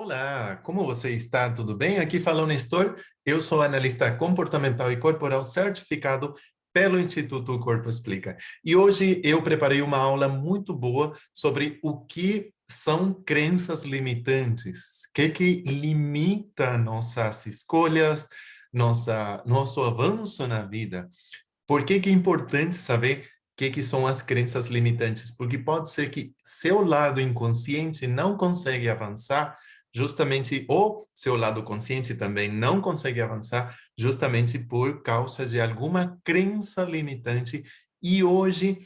Olá, como você está? Tudo bem? Aqui fala o Nestor. Eu sou analista comportamental e corporal certificado pelo Instituto Corpo Explica. E hoje eu preparei uma aula muito boa sobre o que são crenças limitantes. O que limita nossas escolhas, nosso avanço na vida. Por que é importante saber o que são as crenças limitantes? Porque pode ser que seu lado inconsciente não consegue avançar, justamente, ou seu lado consciente também não consegue avançar, justamente por causa de alguma crença limitante. E hoje,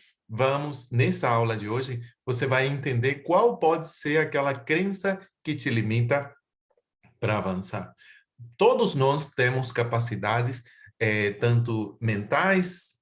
nessa aula de hoje, você vai entender qual pode ser aquela crença que te limita para avançar. Todos nós temos capacidades, tanto mentais,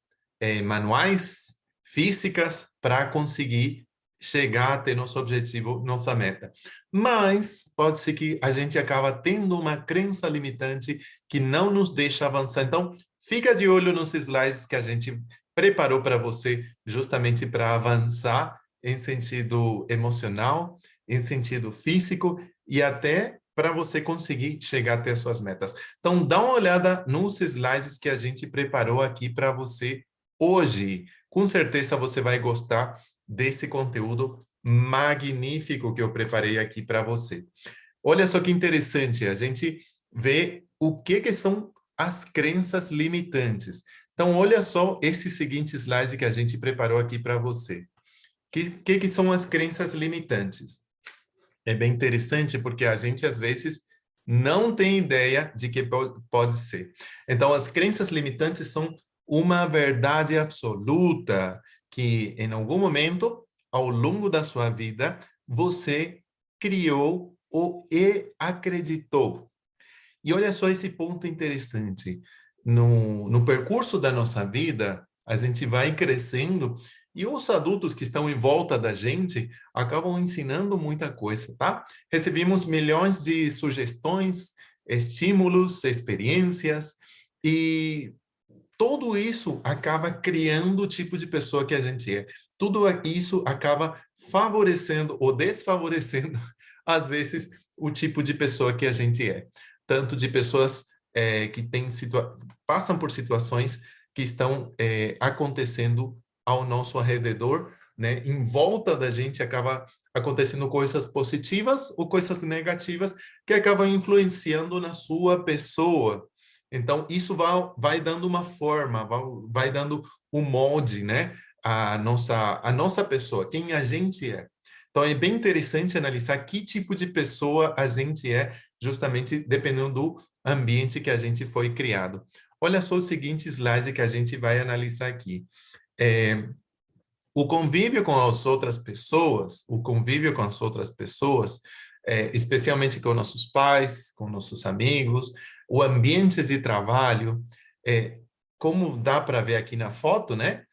manuais, físicas, para conseguir chegar até nosso objetivo, nossa meta. Mas pode ser que a gente acaba tendo uma crença limitante que não nos deixa avançar. Então, fica de olho nos slides que a gente preparou para você, justamente para avançar em sentido emocional, em sentido físico e até para você conseguir chegar até suas metas. Então, dá uma olhada nos slides que a gente preparou aqui para você hoje. Com certeza você vai gostar desse conteúdo magnífico que eu preparei aqui para você. Olha só que interessante, a gente vê o que são as crenças limitantes. Então, olha só esse seguinte slide que a gente preparou aqui para você. Que são as crenças limitantes? É bem interessante porque a gente, às vezes, não tem ideia de que pode ser. Então, as crenças limitantes são uma verdade absoluta que, em algum momento, ao longo da sua vida, você criou e acreditou. E olha só esse ponto interessante. No percurso da nossa vida, a gente vai crescendo e os adultos que estão em volta da gente acabam ensinando muita coisa, tá? Recebemos milhões de sugestões, estímulos, experiências e tudo isso acaba criando o tipo de pessoa que a gente é. Tudo isso acaba favorecendo ou desfavorecendo, às vezes, o tipo de pessoa que a gente é. Tanto de pessoas que passam por situações que estão acontecendo ao nosso redor, né? Em volta da gente acaba acontecendo coisas positivas ou coisas negativas que acabam influenciando na sua pessoa. Então, isso vai dando uma forma, vai dando um molde, né? A nossa pessoa, quem a gente é. Então, é bem interessante analisar que tipo de pessoa a gente é, justamente dependendo do ambiente que a gente foi criado. Olha só o seguinte slide que a gente vai analisar aqui. O convívio com as outras pessoas, especialmente com nossos pais, com nossos amigos, o ambiente de trabalho, é, como dá para ver aqui na foto, né?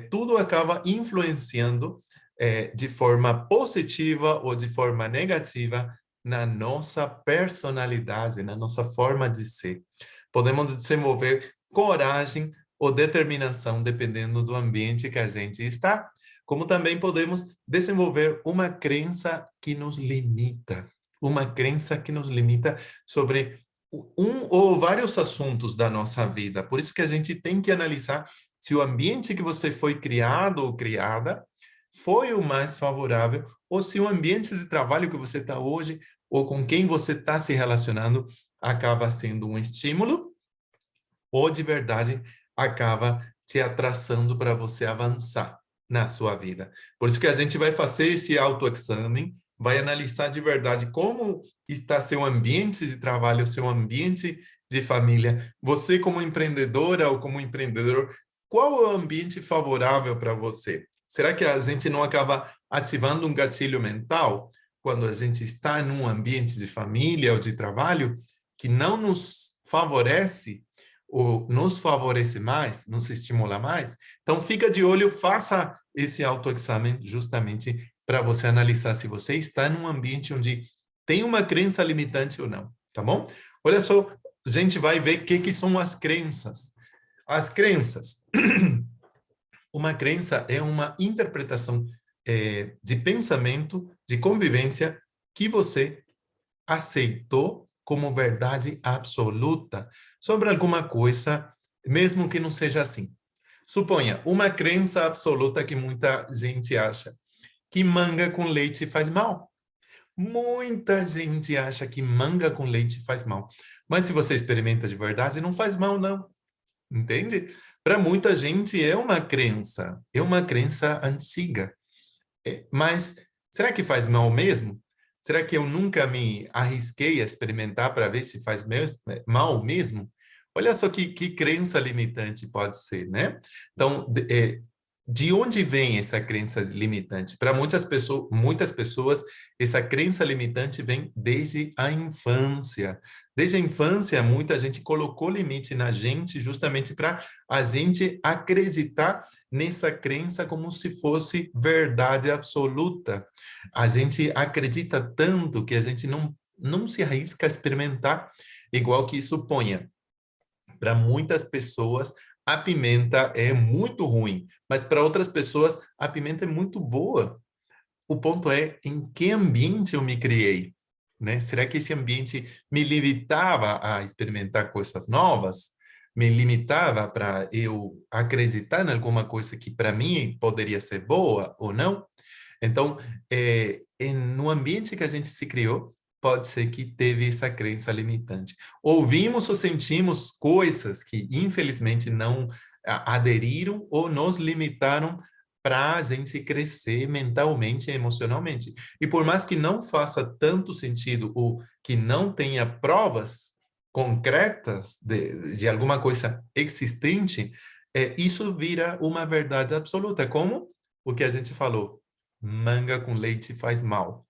Tudo acaba influenciando de forma positiva ou de forma negativa na nossa personalidade, na nossa forma de ser. Podemos desenvolver coragem ou determinação, dependendo do ambiente que a gente está, como também podemos desenvolver uma crença que nos limita sobre um ou vários assuntos da nossa vida. Por isso que a gente tem que analisar se o ambiente que você foi criado ou criada foi o mais favorável, ou se o ambiente de trabalho que você está hoje, ou com quem você está se relacionando, acaba sendo um estímulo ou de verdade acaba te atraçando para você avançar na sua vida. Por isso que a gente vai fazer esse autoexame, vai analisar de verdade como está seu ambiente de trabalho, seu ambiente de família. Você como empreendedora ou como empreendedor, qual é o ambiente favorável para você? Será que a gente não acaba ativando um gatilho mental quando a gente está num ambiente de família ou de trabalho que não nos favorece ou nos favorece mais, nos estimula mais? Então, fica de olho, faça esse autoexame justamente para você analisar se você está num ambiente onde tem uma crença limitante ou não, tá bom? Olha só, a gente vai ver o que são as crenças. As crenças. Uma crença é uma interpretação de pensamento, de convivência que você aceitou como verdade absoluta sobre alguma coisa, mesmo que não seja assim. Suponha, uma crença absoluta que muita gente acha, que manga com leite faz mal. Muita gente acha que manga com leite faz mal. Mas se você experimenta de verdade, não faz mal, não. Entende? Para muita gente é uma crença antiga. Mas será que faz mal mesmo? Será que eu nunca me arrisquei a experimentar para ver se faz mal mesmo? Olha só que crença limitante pode ser, né? Então, de onde vem essa crença limitante? Para muitas pessoas, essa crença limitante vem desde a infância. Desde a infância, muita gente colocou limite na gente justamente para a gente acreditar nessa crença como se fosse verdade absoluta. A gente acredita tanto que a gente não se arrisca a experimentar, igual que suponha. Para muitas pessoas, a pimenta é muito ruim, mas para outras pessoas, a pimenta é muito boa. O ponto é em que ambiente eu me criei, né? Será que esse ambiente me limitava a experimentar coisas novas? Me limitava para eu acreditar em alguma coisa que para mim poderia ser boa ou não? Então, no ambiente que a gente se criou, pode ser que teve essa crença limitante. Ouvimos ou sentimos coisas que, infelizmente, não aderiram ou nos limitaram para a gente crescer mentalmente e emocionalmente. E por mais que não faça tanto sentido ou que não tenha provas concretas de alguma coisa existente, isso vira uma verdade absoluta, como o que a gente falou, manga com leite faz mal.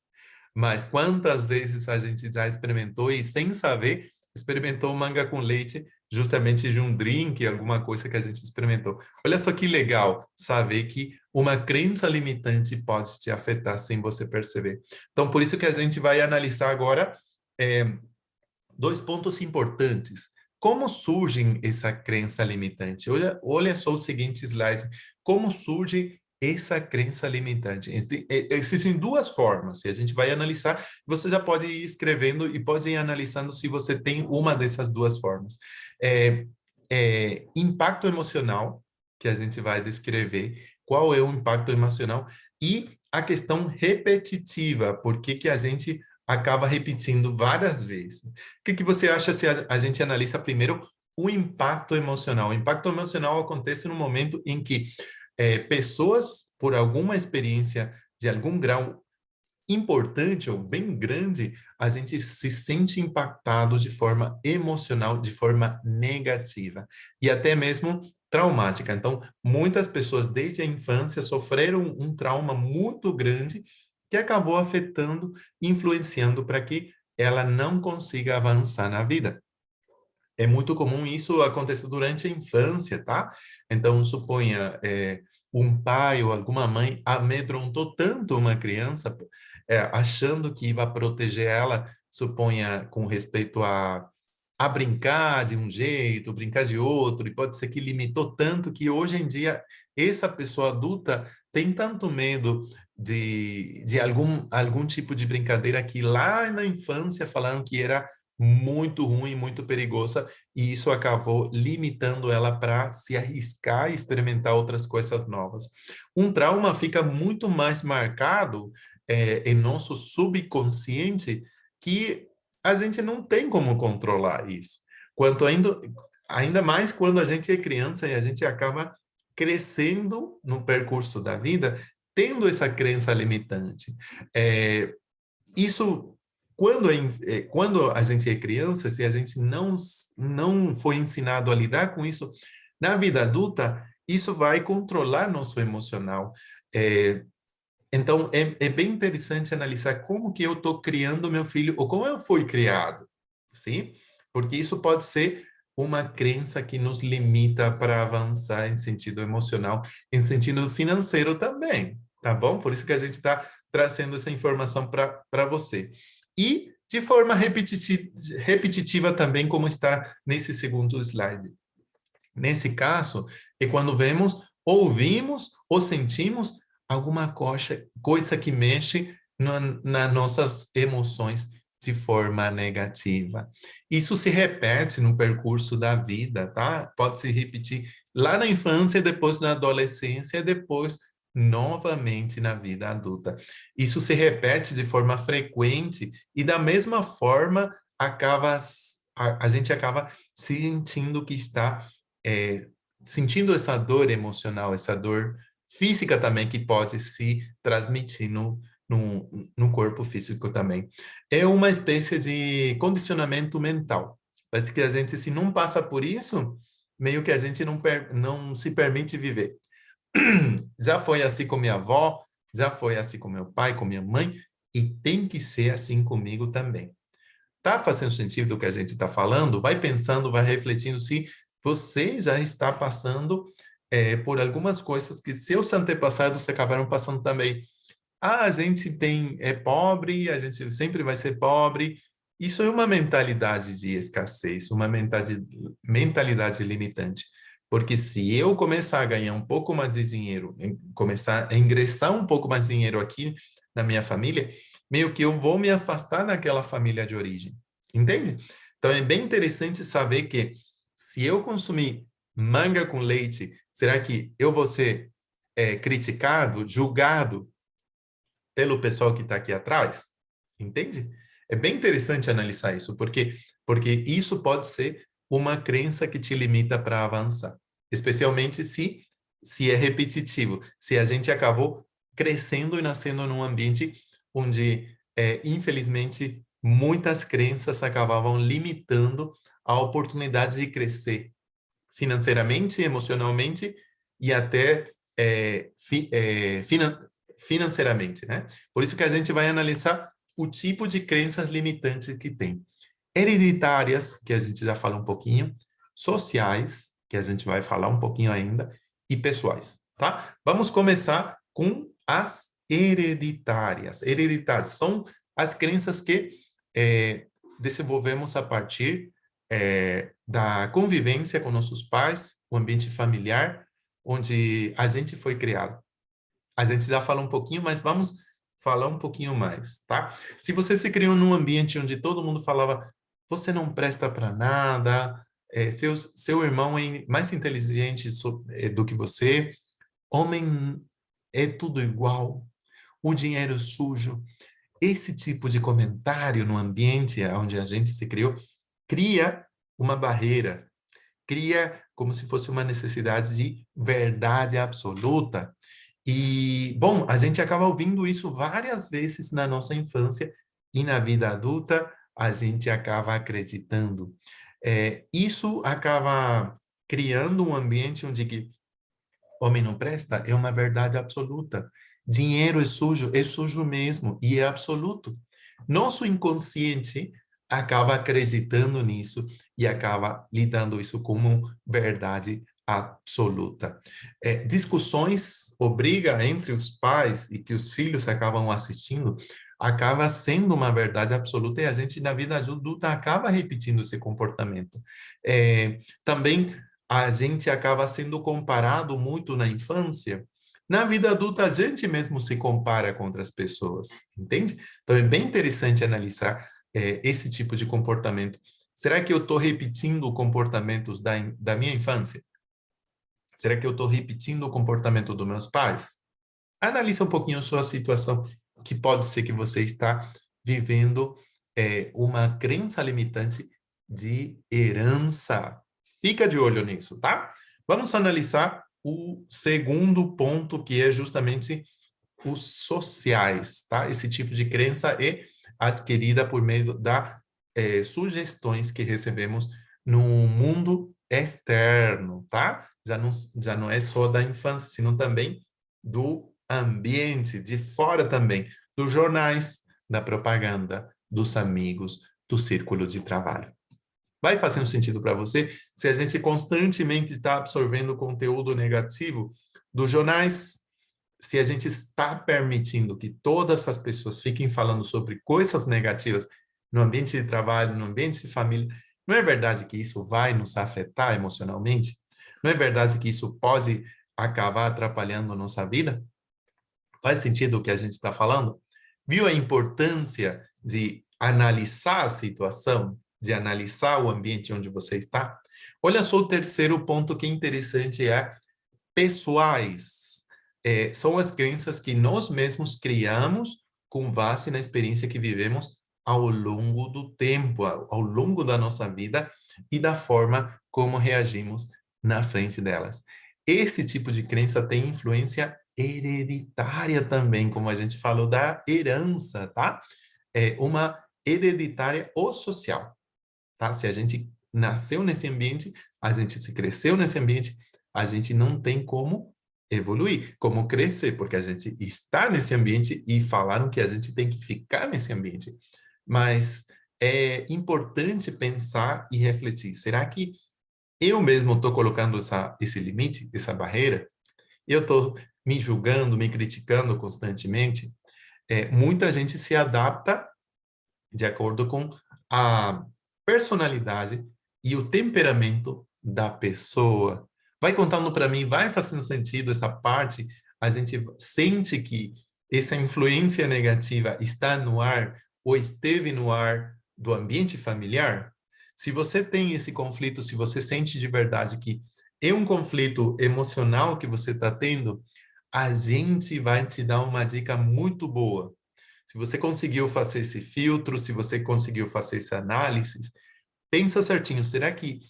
Mas quantas vezes a gente já experimentou e sem saber, experimentou manga com leite justamente de um drink, alguma coisa que a gente experimentou. Olha só que legal saber que uma crença limitante pode te afetar sem você perceber. Então, por isso que a gente vai analisar agora dois pontos importantes. Como surge essa crença limitante? Olha só o seguinte slide. Como surge essa crença limitante? Existem duas formas, e a gente vai analisar. Você já pode ir escrevendo e pode ir analisando se você tem uma dessas duas formas. Impacto emocional, que a gente vai descrever. Qual é o impacto emocional? E a questão repetitiva, por que a gente acaba repetindo várias vezes. O que você acha se a gente analisa primeiro o impacto emocional? O impacto emocional acontece no momento em que pessoas, por alguma experiência de algum grau importante ou bem grande, a gente se sente impactado de forma emocional, de forma negativa e até mesmo traumática. Então, muitas pessoas desde a infância sofreram um trauma muito grande que acabou afetando, influenciando para que ela não consiga avançar na vida. É muito comum isso acontecer durante a infância, tá? Então, suponha, um pai ou alguma mãe amedrontou tanto uma criança, achando que ia proteger ela, suponha, com respeito a brincar de um jeito, brincar de outro, e pode ser que limitou tanto que hoje em dia essa pessoa adulta tem tanto medo de algum tipo de brincadeira que lá na infância falaram que era muito ruim, muito perigosa, e isso acabou limitando ela para se arriscar e experimentar outras coisas novas. Um trauma fica muito mais marcado em nosso subconsciente que a gente não tem como controlar isso. Ainda mais quando a gente é criança e a gente acaba crescendo no percurso da vida, tendo essa crença limitante. Isso quando a gente é criança, se a gente não foi ensinado a lidar com isso, na vida adulta, isso vai controlar nosso emocional. Então, é bem interessante analisar como que eu estou criando meu filho, ou como eu fui criado, sim? Porque isso pode ser uma crença que nos limita para avançar em sentido emocional, em sentido financeiro também, tá bom? Por isso que a gente está trazendo essa informação para você. E de forma repetitiva também, como está nesse segundo slide. Nesse caso, é quando ouvimos ou sentimos alguma coisa que mexe nas nossas emoções. de forma negativa. Isso se repete no percurso da vida, tá? Pode se repetir lá na infância, depois na adolescência, depois novamente na vida adulta. Isso se repete de forma frequente e da mesma forma a gente acaba sentindo que está sentindo essa dor emocional, essa dor física também que pode se transmitir no corpo físico também. É uma espécie de condicionamento mental. Parece que a gente, se não passa por isso, meio que a gente não se permite viver. Já foi assim com minha avó, já foi assim com meu pai, com minha mãe, e tem que ser assim comigo também. Tá fazendo sentido o que a gente está falando? Vai pensando, vai refletindo se você já está passando por algumas coisas que seus antepassados acabaram passando também. Ah, a gente é pobre, a gente sempre vai ser pobre. Isso é uma mentalidade de escassez, uma mentalidade limitante. Porque se eu começar a ganhar um pouco mais de dinheiro, começar a ingressar um pouco mais de dinheiro aqui na minha família, meio que eu vou me afastar daquela família de origem. Entende? Então é bem interessante saber que se eu consumir manga com leite, será que eu vou ser criticado, julgado pelo pessoal que está aqui atrás? Entende? É bem interessante analisar isso, porque isso pode ser uma crença que te limita para avançar, especialmente se é repetitivo, se a gente acabou crescendo e nascendo num ambiente onde, infelizmente, muitas crenças acabavam limitando a oportunidade de crescer financeiramente, emocionalmente e até financeiramente, né? Por isso que a gente vai analisar o tipo de crenças limitantes que tem. Hereditárias, que a gente já fala um pouquinho, sociais, que a gente vai falar um pouquinho ainda, e pessoais, tá? Vamos começar com as hereditárias. Hereditárias são as crenças que desenvolvemos a partir da convivência com nossos pais, o ambiente familiar, onde a gente foi criado. A gente já falou um pouquinho, mas vamos falar um pouquinho mais, tá? Se você se criou num ambiente onde todo mundo falava, você não presta para nada, seu irmão é mais inteligente do que você, homem é tudo igual, o dinheiro é sujo. Esse tipo de comentário no ambiente onde a gente se criou, cria uma barreira, cria como se fosse uma necessidade de verdade absoluta. E, bom, a gente acaba ouvindo isso várias vezes na nossa infância e na vida adulta a gente acaba acreditando. Isso acaba criando um ambiente onde que homem não presta é uma verdade absoluta. Dinheiro é sujo mesmo e é absoluto. Nosso inconsciente acaba acreditando nisso e acaba lidando isso como verdade absoluta. Discussões ou briga entre os pais e que os filhos acabam assistindo acaba sendo uma verdade absoluta e a gente na vida adulta acaba repetindo esse comportamento. Também a gente acaba sendo comparado muito na infância. Na vida adulta, a gente mesmo se compara com outras pessoas, entende? Então, é bem interessante analisar esse tipo de comportamento. Será que eu estou repetindo comportamentos da minha infância? Será que eu estou repetindo o comportamento dos meus pais? Analisa um pouquinho a sua situação, que pode ser que você está vivendo uma crença limitante de herança. Fica de olho nisso, tá? Vamos analisar o segundo ponto, que é justamente os sociais, tá? Esse tipo de crença é adquirida por meio das sugestões que recebemos no mundo externo, tá? Já não é só da infância, sino também do ambiente, de fora também, dos jornais, da propaganda, dos amigos, do círculo de trabalho. Vai fazendo sentido para você se a gente constantemente está absorvendo conteúdo negativo dos jornais, se a gente está permitindo que todas as pessoas fiquem falando sobre coisas negativas no ambiente de trabalho, no ambiente de família, não é verdade que isso vai nos afetar emocionalmente? Não é verdade que isso pode acabar atrapalhando a nossa vida? Faz sentido o que a gente está falando? Viu a importância de analisar a situação, de analisar o ambiente onde você está. Olha só o terceiro ponto que é interessante, é pessoais. São as crenças que nós mesmos criamos com base na experiência que vivemos ao longo do tempo, ao longo da nossa vida e da forma como reagimos na frente delas. Esse tipo de crença tem influência hereditária também, como a gente falou da herança, tá? É uma hereditária ou social, tá? Se a gente nasceu nesse ambiente, a gente se cresceu nesse ambiente, a gente não tem como evoluir, como crescer, porque a gente está nesse ambiente e falaram que a gente tem que ficar nesse ambiente. Mas é importante pensar e refletir. Será que eu mesmo estou colocando esse limite, essa barreira? Eu estou me julgando, me criticando constantemente? Muita gente se adapta de acordo com a personalidade e o temperamento da pessoa. Vai contando para mim, vai fazendo sentido essa parte? A gente sente que essa influência negativa está no ar ou esteve no ar do ambiente familiar? Se você tem esse conflito, se você sente de verdade que é um conflito emocional que você está tendo, a gente vai te dar uma dica muito boa. Se você conseguiu fazer esse filtro, se você conseguiu fazer essa análise, pensa certinho, será que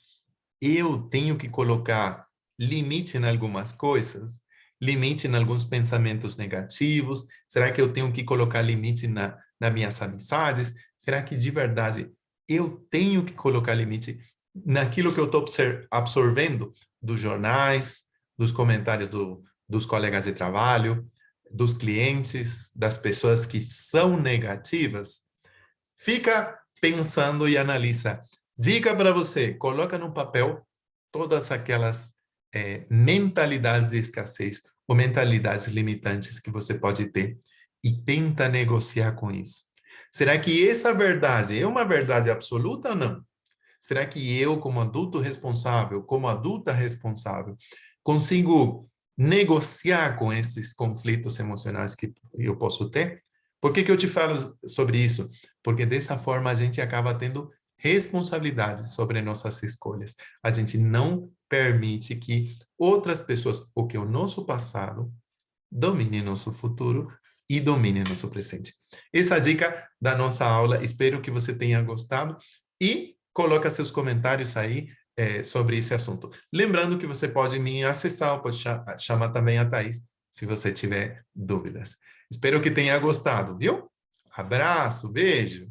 eu tenho que colocar limite em algumas coisas? Limite em alguns pensamentos negativos? Será que eu tenho que colocar limite nas minhas amizades? Será que de verdade eu tenho que colocar limite naquilo que eu estou absorvendo dos jornais, dos comentários dos colegas de trabalho, dos clientes, das pessoas que são negativas? Fica pensando e analisa. Dica para você, coloca no papel todas aquelas mentalidades de escassez ou mentalidades limitantes que você pode ter e tenta negociar com isso. Será que essa verdade é uma verdade absoluta ou não? Será que eu, como adulto responsável, como adulta responsável, consigo negociar com esses conflitos emocionais que eu posso ter? Por que eu te falo sobre isso? Porque dessa forma a gente acaba tendo responsabilidade sobre nossas escolhas. A gente não permite que outras pessoas, ou que o nosso passado, domine nosso futuro e domine nosso presente. Essa é a dica da nossa aula. Espero que você tenha gostado e coloca seus comentários aí sobre esse assunto. Lembrando que você pode me acessar, ou pode chamar também a Thaís, se você tiver dúvidas. Espero que tenha gostado, viu? Abraço, beijo!